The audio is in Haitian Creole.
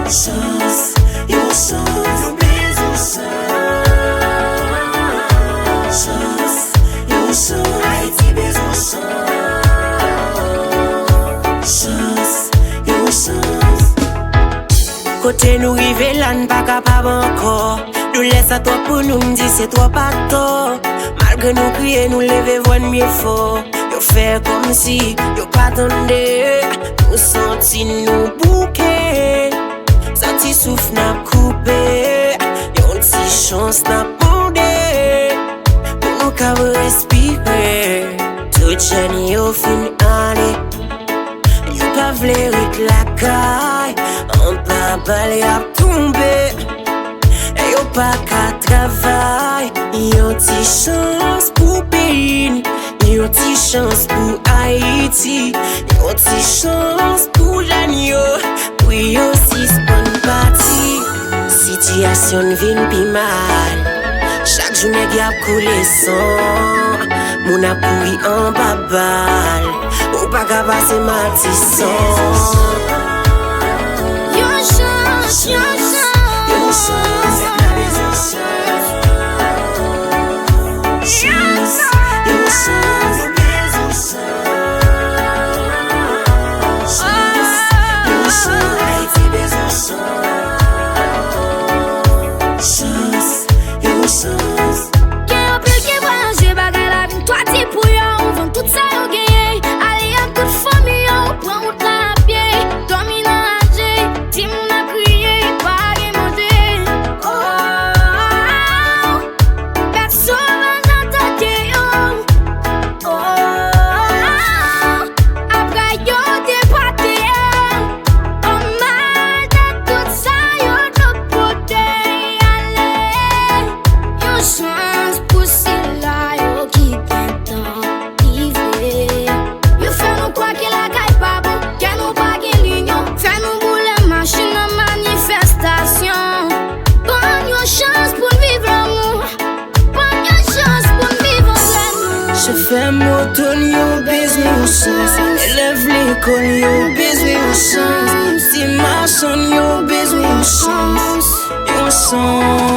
Chance, yo chance, yo bezwen chance. Yo chance, Haiti bezwen chance. Yo chance. Côté nous rive là, nous pas capable encore. Nous laisse à toi pour nous me dire c'est toi pas tort. Malgré nous crier, nous lever voir mieux fort. Yo faire comme si yo pas attendait. Nous senti nous bouquer. Senti souffle n'a coupé. Yon ti chance n'a pondé. Pour nous qu'à respirer. Tout journey yo fin aller. Yo pas vle rit la caille. On pas balé à tomber. Et yo pas qu'à travail. Yon ti chance pour pays. Yon ti chance pour Haïti. Yon ti chance pour l'agneau. Oui yo si bonne partie. Situation vin pi mal. Chaque journée y a coulé sang. Mon a pourri en babal. Ou pas qu'à passer ma tisson. Yo chance, yo chance. Yo chance, la bezwen chance. Yo chance, yo bezwen chance. Yo chance, Haiti bezwen chance. Yo chance. Gen yon pil ki voyage bagay la vin. Toi ti pou yo, ou vend tout sa yo genye. Ale yon tout fami yo, ou pran route la a pied. Dormi nan aje, ti moun a kriye, pa gen monte. Oh, personne va n'entendre yo. Oh, après yo départe. Oh, mal de tout ça yo no pote ale. Yo chance pour si la yo qui t'entend vivre. Yo fait nous croire que la caille pas bon, que nous pas gen lignon. Fait nous bouler machine en manifestation. Bonne yo chance pour vivre l'amour. Bonne yo chance pour vivre l'amour. Je fais moton yo bezwen chance. Élève l'école yo bezwen chance. Si machin yo bezwen chance. Yo chance.